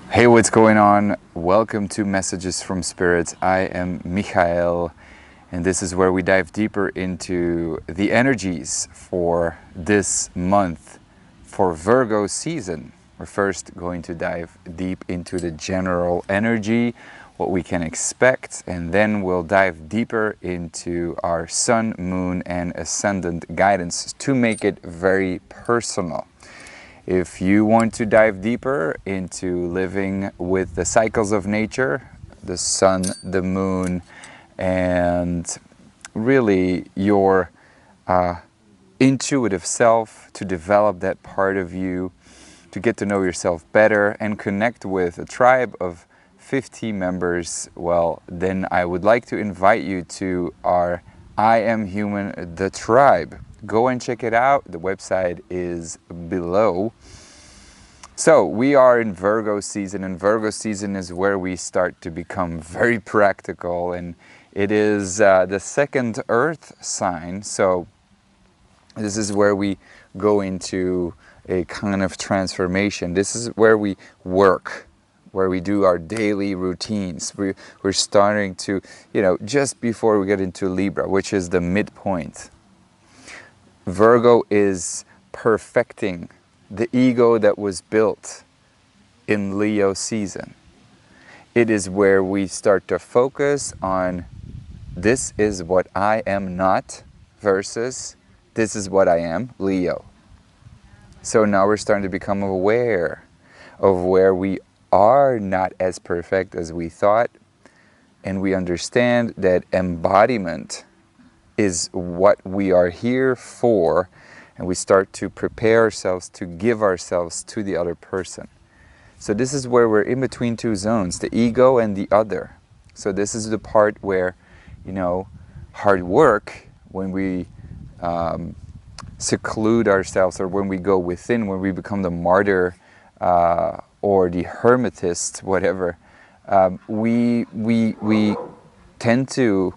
Hey, what's going on? Welcome to Messages from Spirit. I am Michael, and this is where we dive deeper into the energies for this month for Virgo season. We're first going to dive deep into the general energy, what we can expect, and then we'll dive deeper into our sun, moon, and ascendant guidance to make it very personal. If you want to dive deeper into living with the cycles of nature, the sun, the moon, and really your intuitive self, to develop that part of you, to get to know yourself better and connect with a tribe of 50 members, well, then I would like to invite you to our I Am Human, the Tribe. Go and check it out. The website is below. So we are in Virgo season, and Virgo season is where we start to become very practical, and it is the second earth sign. So this is where we go into a kind of transformation. This is where we work, where we do our daily routines. We're starting to, just before we get into Libra, which is the midpoint. Virgo is perfecting the ego that was built in Leo season. It is where we start to focus on this is what I am not versus this is what I am, Leo. So now we're starting to become aware of where we are not as perfect as we thought, and we understand that embodiment is what we are here for, and we start to prepare ourselves to give ourselves to the other person. So this is where we're in between two zones, the ego and the other. So this is the part where, hard work, when we seclude ourselves, or when we go within, when we become the martyr or the hermetist, whatever, we tend to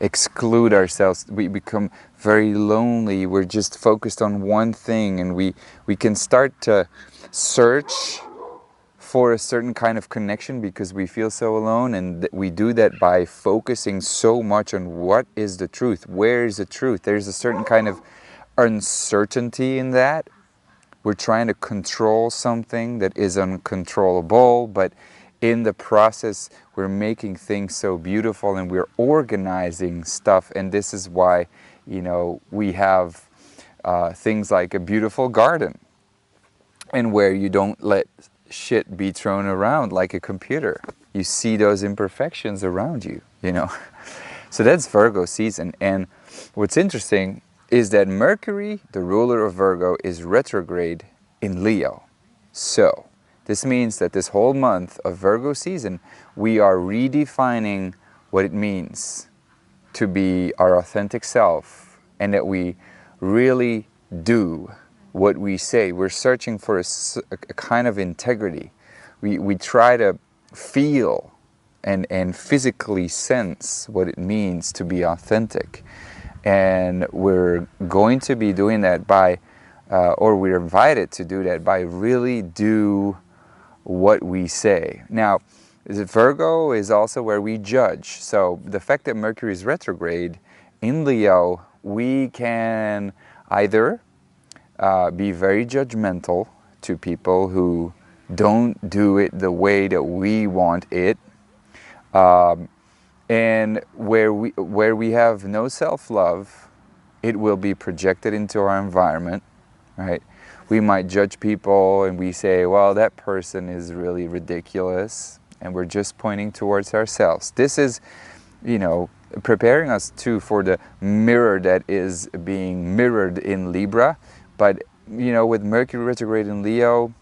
exclude ourselves. We become very lonely. We're just focused on one thing, and we can start to search for a certain kind of connection because we feel so alone, and we do that by focusing so much on what is the truth, where is the truth. There's a certain kind of uncertainty in that. We're trying to control something that is uncontrollable, but in the process, we're making things so beautiful, and we're organizing stuff. And this is why, we have things like a beautiful garden, and where you don't let shit be thrown around like a computer. You see those imperfections around you, So that's Virgo season. And what's interesting is that Mercury, the ruler of Virgo, is retrograde in Leo. So this means that this whole month of Virgo season, we are redefining what it means to be our authentic self, and that we really do what we say. We're searching for a kind of integrity. We try to feel and physically sense what it means to be authentic. And we're going to be doing that by, or we're invited to do that by really do what we say. Now, Virgo is also where we judge. So the fact that Mercury is retrograde in Leo, we can either be very judgmental to people who don't do it the way that we want it, and where we have no self-love, it will be projected into our environment, right? We might judge people, and we say, well, that person is really ridiculous, and we're just pointing towards ourselves. This is, preparing us too for the mirror that is being mirrored in Libra. But, with Mercury retrograde in Leo,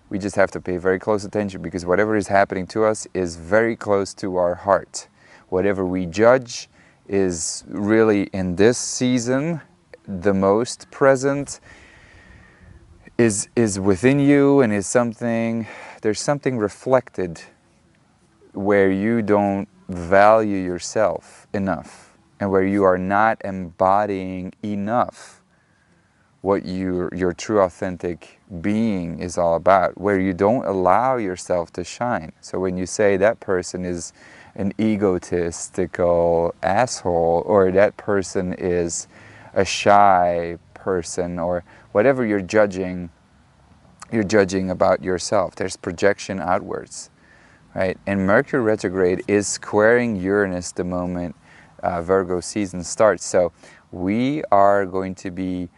we just have to pay very close attention, because whatever is happening to us is very close to our heart. Whatever we judge is really, in this season, the most present, is within you, and there's something reflected where you don't value yourself enough, and where you are not embodying enough what your true authentic being is all about, where you don't allow yourself to shine. So when you say that person is an egotistical asshole, or that person is a shy person, or whatever you're judging about yourself, there's projection outwards, right? And Mercury retrograde is squaring Uranus the moment Virgo season starts. So we are going to be,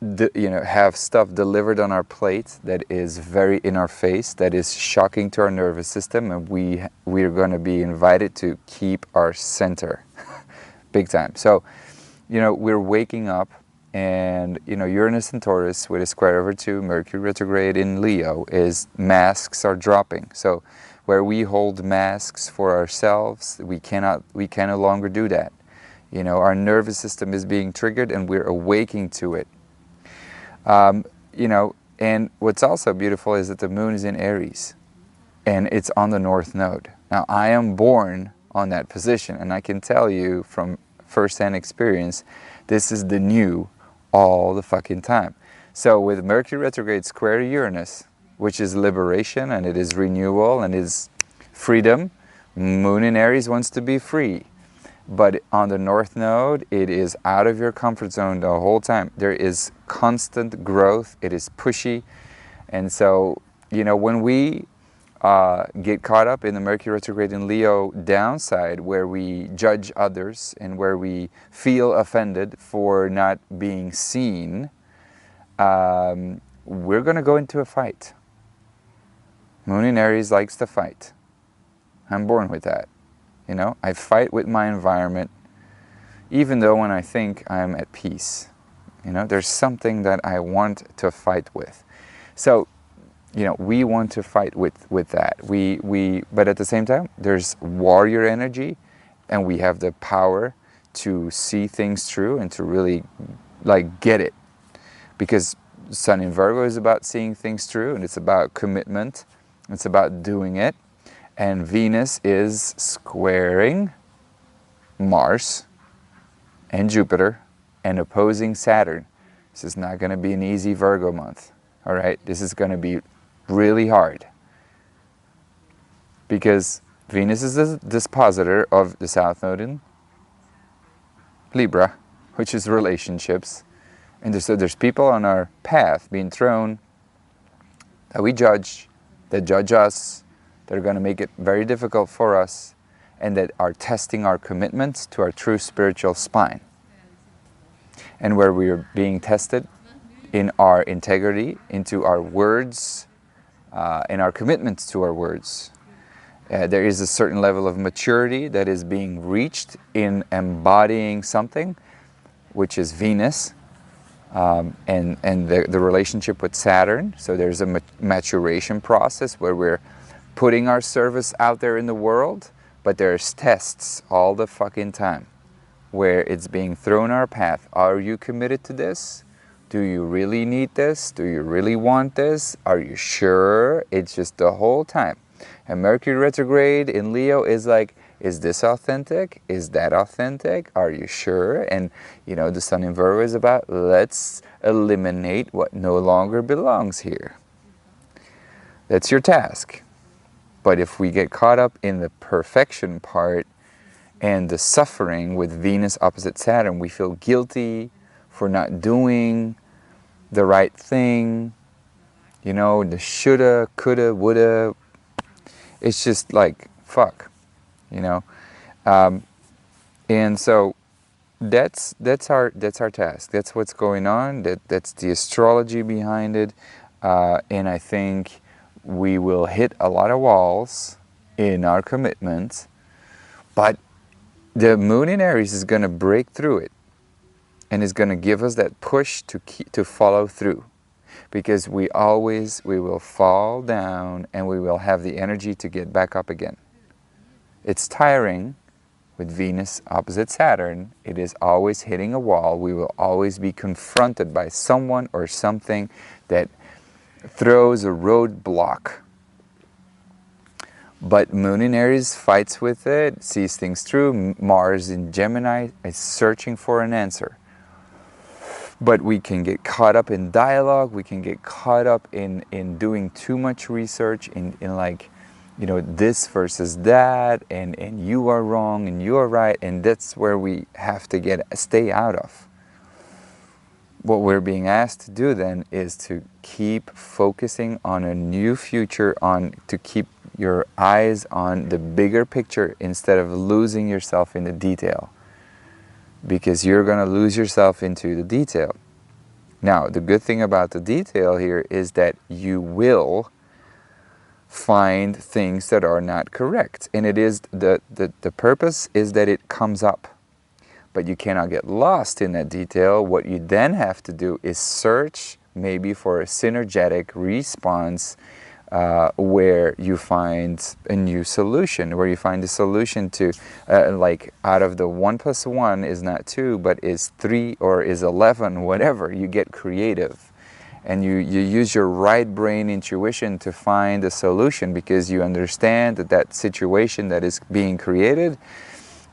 have stuff delivered on our plate that is very in our face, that is shocking to our nervous system, and we're going to be invited to keep our center, big time. So, we're waking up, and Uranus in Taurus with a square over to Mercury retrograde in Leo is masks are dropping. So where we hold masks for ourselves, we can no longer do that. Our nervous system is being triggered, and we're awaking to it. And what's also beautiful is that the moon is in Aries, and it's on the North Node. Now, I am born on that position, and I can tell you from first-hand experience, this is the new all the fucking time. So with Mercury retrograde square Uranus, which is liberation, and it is renewal, and is freedom, Moon in Aries wants to be free. But on the North Node, it is out of your comfort zone the whole time. There is constant growth. It is pushy. And so, when we get caught up in the Mercury retrograde in Leo downside, where we judge others and where we feel offended for not being seen, we're going to go into a fight. Moon in Aries likes to fight. I'm born with that. I fight with my environment, even though when I think I'm at peace. There's something that I want to fight with. So, we want to fight with that. But at the same time, there's warrior energy, and we have the power to see things through and to really, get it. Because Sun in Virgo is about seeing things through, and it's about commitment. It's about doing it. And Venus is squaring Mars and Jupiter and opposing Saturn. This is not going to be an easy Virgo month, all right? This is going to be really hard, because Venus is the dispositor of the South Node in Libra, which is relationships. And so there's people on our path being thrown that we judge, that judge us, that are going to make it very difficult for us, and that are testing our commitments to our true spiritual spine. And where we are being tested in our integrity, into our words, and our commitments to our words. There is a certain level of maturity that is being reached in embodying something, which is Venus, and the relationship with Saturn. So there's a maturation process where we're putting our service out there in the world, but there's tests all the fucking time where it's being thrown our path. Are you committed to this? Do you really need this? Do you really want this? Are you sure? It's just the whole time. And Mercury retrograde in Leo is like, is this authentic? Is that authentic? Are you sure? And the Sun in Virgo is about, let's eliminate what no longer belongs here. That's your task. But if we get caught up in the perfection part and the suffering with Venus opposite Saturn, we feel guilty for not doing the right thing. The shoulda, coulda, woulda. It's just like, fuck, And so that's our task. That's what's going on. That's the astrology behind it. And I think we will hit a lot of walls in our commitments, but the Moon in Aries is going to break through it, and is going to give us that push to follow through, because we will fall down, and we will have the energy to get back up again. It's tiring with Venus opposite Saturn. It is always hitting a wall. We will always be confronted by someone or something that throws a roadblock. But Moon in Aries fights with it, sees things through. Mars in Gemini is searching for an answer. But we can get caught up in dialogue, we can get caught up in doing too much research, in like, you know, this versus that, and you are wrong and you are right, and that's where we have to stay out of. What we're being asked to do then is to keep focusing on a new future, to keep your eyes on the bigger picture instead of losing yourself in the detail. Because you're going to lose yourself into the detail. Now, the good thing about the detail here is that you will find things that are not correct. And it is the purpose is that it comes up. But you cannot get lost in that detail. What you then have to do is search maybe for a synergetic response where you find a new solution, where you find a solution to, like, out of the 1 + 1 is not 2, but is 3 or is 11, whatever. You get creative. And you use your right brain intuition to find a solution, because you understand that that situation that is being created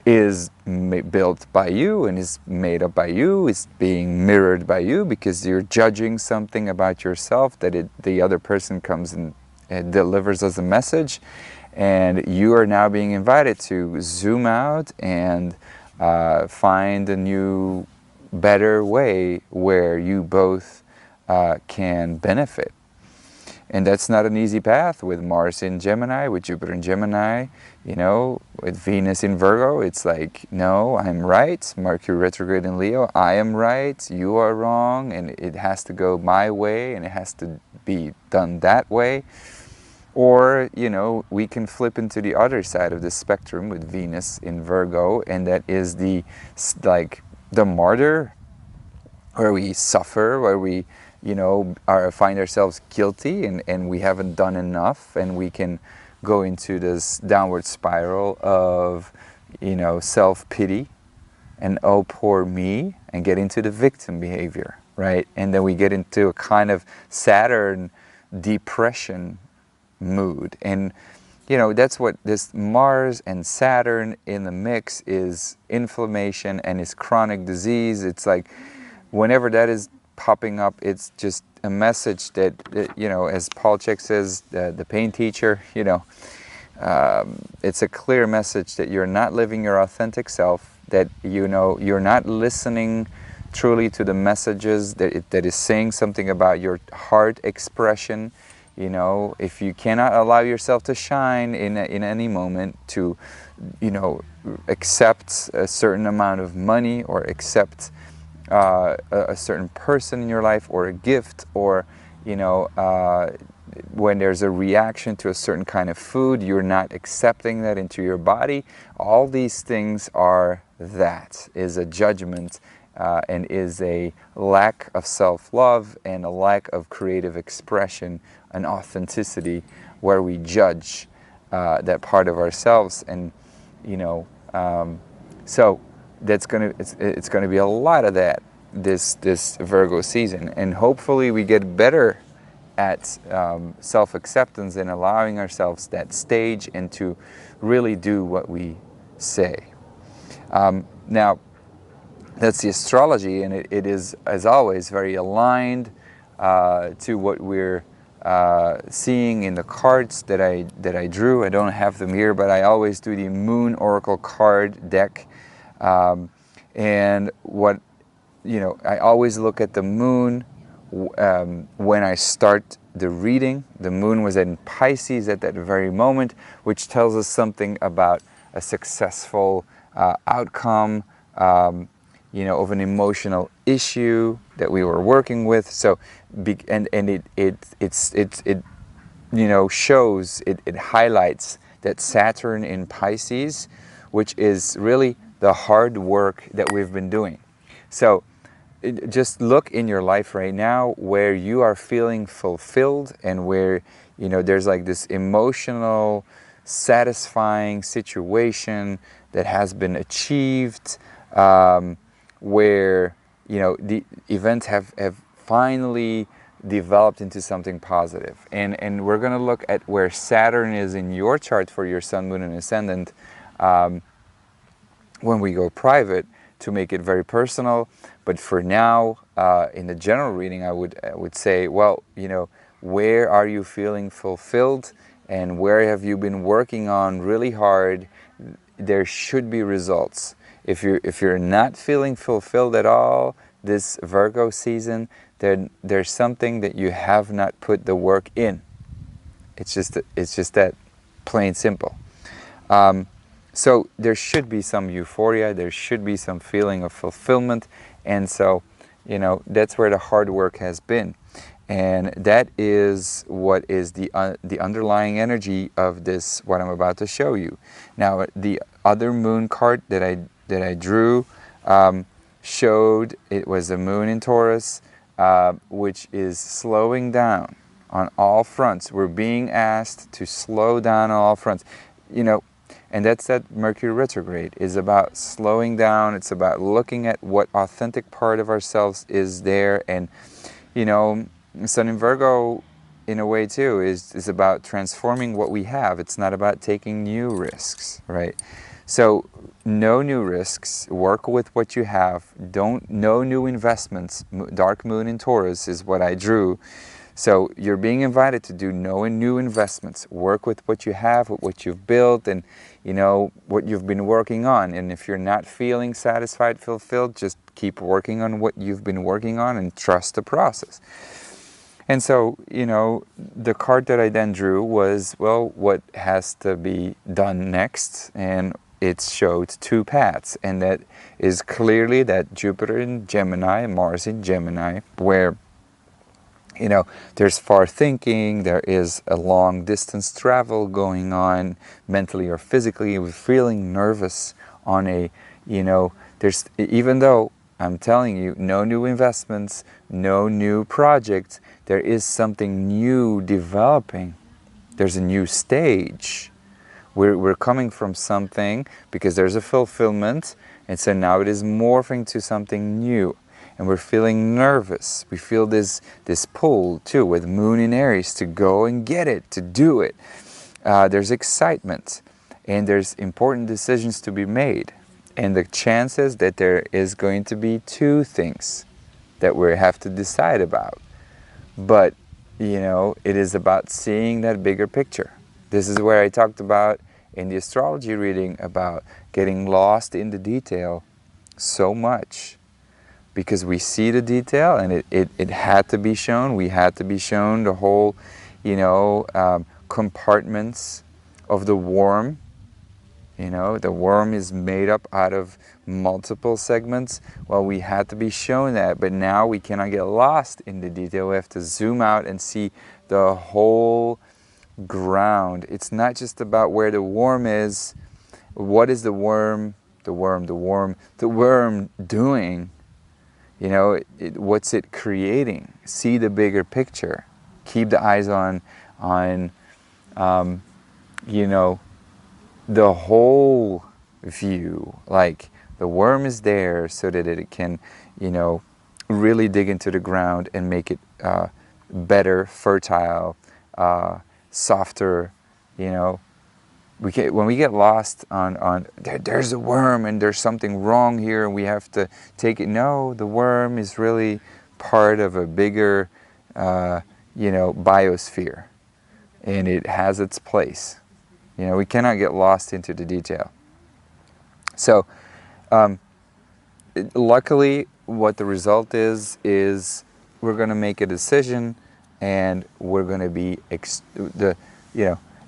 is built by you and is made up by you, is being mirrored by you, because you're judging something about yourself that the other person comes and delivers as a message, and you are now being invited to zoom out and find a new, better way where you both can benefit. And that's not an easy path with Mars in Gemini, with Jupiter in Gemini, you know, with Venus in Virgo. It's like, no, I'm right. Mercury retrograde in Leo, I am right, you are wrong, and it has to go my way, and it has to be done that way. Or, you know, we can flip into the other side of the spectrum with Venus in Virgo, and that is the martyr, where we suffer, where we, you know, find ourselves guilty and we haven't done enough, and we can go into this downward spiral of, you know, self-pity and oh, poor me, and get into the victim behavior, right? And then we get into a kind of Saturn depression mood. And, you know, that's what this Mars and Saturn in the mix is: inflammation and is chronic disease. It's like, whenever that is popping up, it's just a message that, you know, as Paul Chek says, the pain teacher, you know, it's a clear message that you're not living your authentic self, that, you know, you're not listening truly to the messages that is saying something about your heart expression. You know, if you cannot allow yourself to shine in any moment, to, you know, accept a certain amount of money, or accept a certain person in your life, or a gift, or, you know, when there's a reaction to a certain kind of food, you're not accepting that into your body. All these things is a judgment, and is a lack of self-love and a lack of creative expression and authenticity, where we judge that part of ourselves. And, you know, so it's gonna be a lot of that this Virgo season, and hopefully we get better at self-acceptance and allowing ourselves that stage, and to really do what we say. Now, that's the astrology, and it is, as always, very aligned to what we're seeing in the cards that I drew. I don't have them here, but I always do the Moon Oracle card deck. And what, you know, I always look at the moon when I start the reading. The moon was in Pisces at that very moment, which tells us something about a successful outcome, you know, of an emotional issue that we were working with. So, and it you know, shows, it highlights that Saturn in Pisces, which is really the hard work that we've been doing. So just look in your life right now where you are feeling fulfilled, and where, you know, there's like this emotional, satisfying situation that has been achieved, where, you know, the events have finally developed into something positive. And we're going to look at where Saturn is in your chart for your sun, moon, and ascendant when we go private, to make it very personal. But for now, in the general reading, I would say, well, where are you feeling fulfilled, and where have you been working on really hard? There should be results. If you're not feeling fulfilled at all this Virgo season, then there's something that you have not put the work in. It's just that plain simple. So there should be some euphoria, there should be some feeling of fulfillment, and so, that's where the hard work has been. And that is what is the underlying energy of this, what I'm about to show you. Now, the other moon card that I drew showed it was a moon in Taurus, which is slowing down on all fronts. We're being asked to slow down on all fronts. And that's that Mercury retrograde is about slowing down. It's about looking at what authentic part of ourselves is there. And, Sun in Virgo, in a way too, is about transforming what we have. It's not about taking new risks, right? So no new risks, work with what you have. No new investments. Dark moon in Taurus is what I drew. So you're being invited to do no new investments. Work with what you have, with what you've built, and what you've been working on. And if you're not feeling satisfied, fulfilled, just keep working on what you've been working on and trust the process. And so, the card that I then drew was, well, what has to be done next? And it showed two paths. And that is clearly that Jupiter in Gemini, Mars in Gemini, where there's far thinking, there is a long distance travel going on mentally or physically. We're feeling nervous on there's, even though I'm telling you, no new investments, no new projects, there is something new developing. There's a new stage. We're coming from something because there's a fulfillment, and so now it is morphing to something new. And we're feeling nervous. We feel this pull, too, with Moon in Aries to go and get it, to do it. There's excitement, and there's important decisions to be made. And the chances that there is going to be two things that we have to decide about. But, it is about seeing that bigger picture. This is where I talked about in the astrology reading about getting lost in the detail so much. Because we see the detail, and it had to be shown. We had to be shown the whole, compartments of the worm. The worm is made up out of multiple segments. Well, we had to be shown that, but now we cannot get lost in the detail. We have to zoom out and see the whole ground. It's not just about where the worm is. What is the worm doing? What's it creating? See the bigger picture. Keep the eyes on the whole view. Like the worm is there so that it can, really dig into the ground and make it better, fertile, softer. When we get lost on there's a worm and there's something wrong here and we have to take it. No, the worm is really part of a bigger, biosphere, and it has its place. We cannot get lost into the detail. So, luckily, what the result is we're going to make a decision, and we're going to be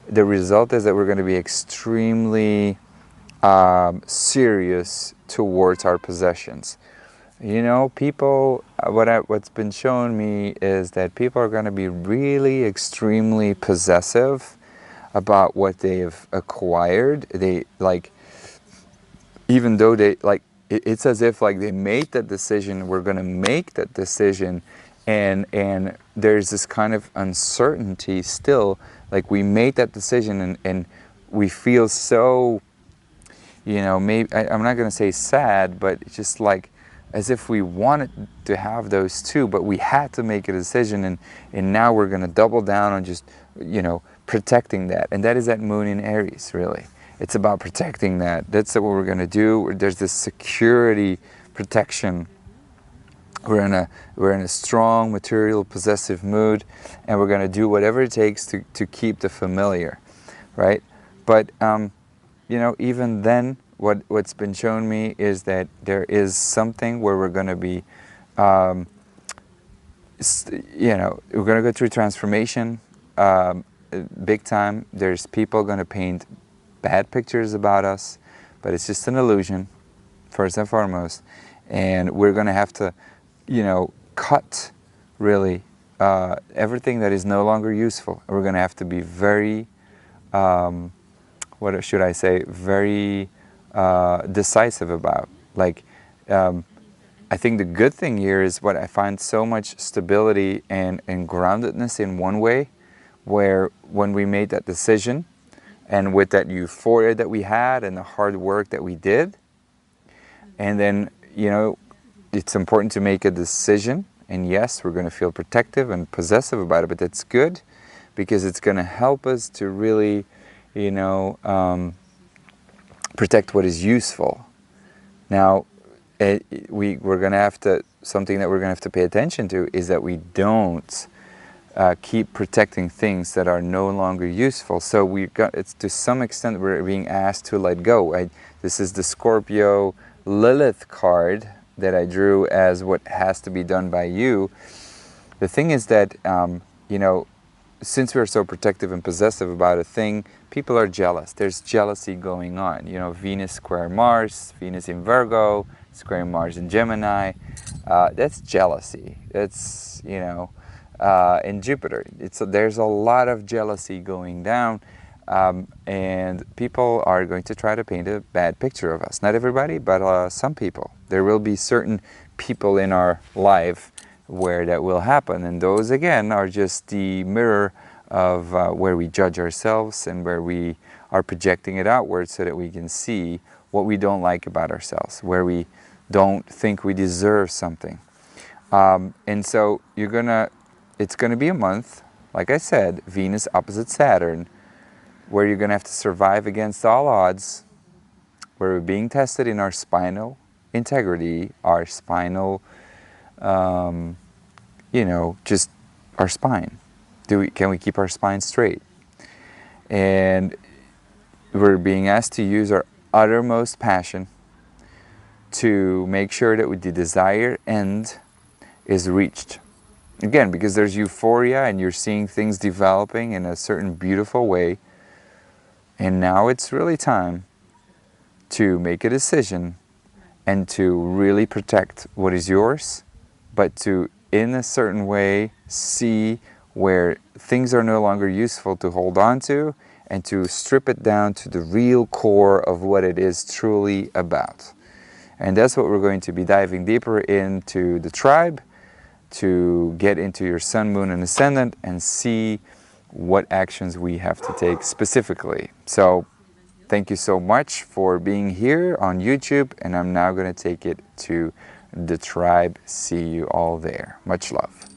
the result is that we're going to be extremely serious towards our possessions. People, what's been shown me is that people are going to be really extremely possessive about what they've acquired. They even though it's as if they made that decision, we're going to make that decision, and there's this kind of uncertainty still. We made that decision and we feel so, maybe, I'm not going to say sad, but it's just as if we wanted to have those two, but we had to make a decision, and now we're going to double down on just, protecting that. And that is that moon in Aries, really. It's about protecting that. That's what we're going to do. There's this security protection We're in a strong material possessive mood, and we're going to do whatever it takes to keep the familiar, right? But you know, even then, what's been shown me is that there is something where we're going to be, you know, we're going to go through transformation, big time. There's people going to paint bad pictures about us, but it's just an illusion, first and foremost. And we're going to have to, you know, cut really everything that is no longer useful. We're going to have to be very, what should I say, very decisive about. Like, I think the good thing here is what I find so much stability and groundedness in one way, where when we made that decision and with that euphoria that we had and the hard work that we did, and then, you know, it's important to make a decision, and yes, we're going to feel protective and possessive about it, but that's good because it's going to help us to really, you know, protect what is useful. Now, we're going to have to, something that we're going to have to pay attention to is that we don't keep protecting things that are no longer useful. So we've got, it's to some extent we're being asked to let go. This is the Scorpio Lilith card that I drew as what has to be done by you. The thing is that, you know, since we're so protective and possessive about a thing, people are jealous. There's jealousy going on. You know, Venus square Mars, Venus in Virgo, square Mars in Gemini. That's jealousy. That's, you know, in Jupiter. There's a lot of jealousy going down. And people are going to try to paint a bad picture of us. Not everybody, but some people. There will be certain people in our life where that will happen, and those again are just the mirror of where we judge ourselves and where we are projecting it outward so that we can see what we don't like about ourselves, where we don't think we deserve something. And so it's gonna be a month, like I said, Venus opposite Saturn, where you're gonna have to survive against all odds, where we're being tested in our spinal integrity, our spinal, you know, just our spine. Can we keep our spine straight? And we're being asked to use our uttermost passion to make sure that the desired end is reached. Again, because there's euphoria and you're seeing things developing in a certain beautiful way. And now it's really time to make a decision and to really protect what is yours, but to, in a certain way, see where things are no longer useful to hold on to, and to strip it down to the real core of what it is truly about. And that's what we're going to be diving deeper into the tribe, to get into your sun, moon, and ascendant and see what actions we have to take specifically. So thank you so much for being here on YouTube, and I'm now going to take it to the tribe. See you all there. Much love.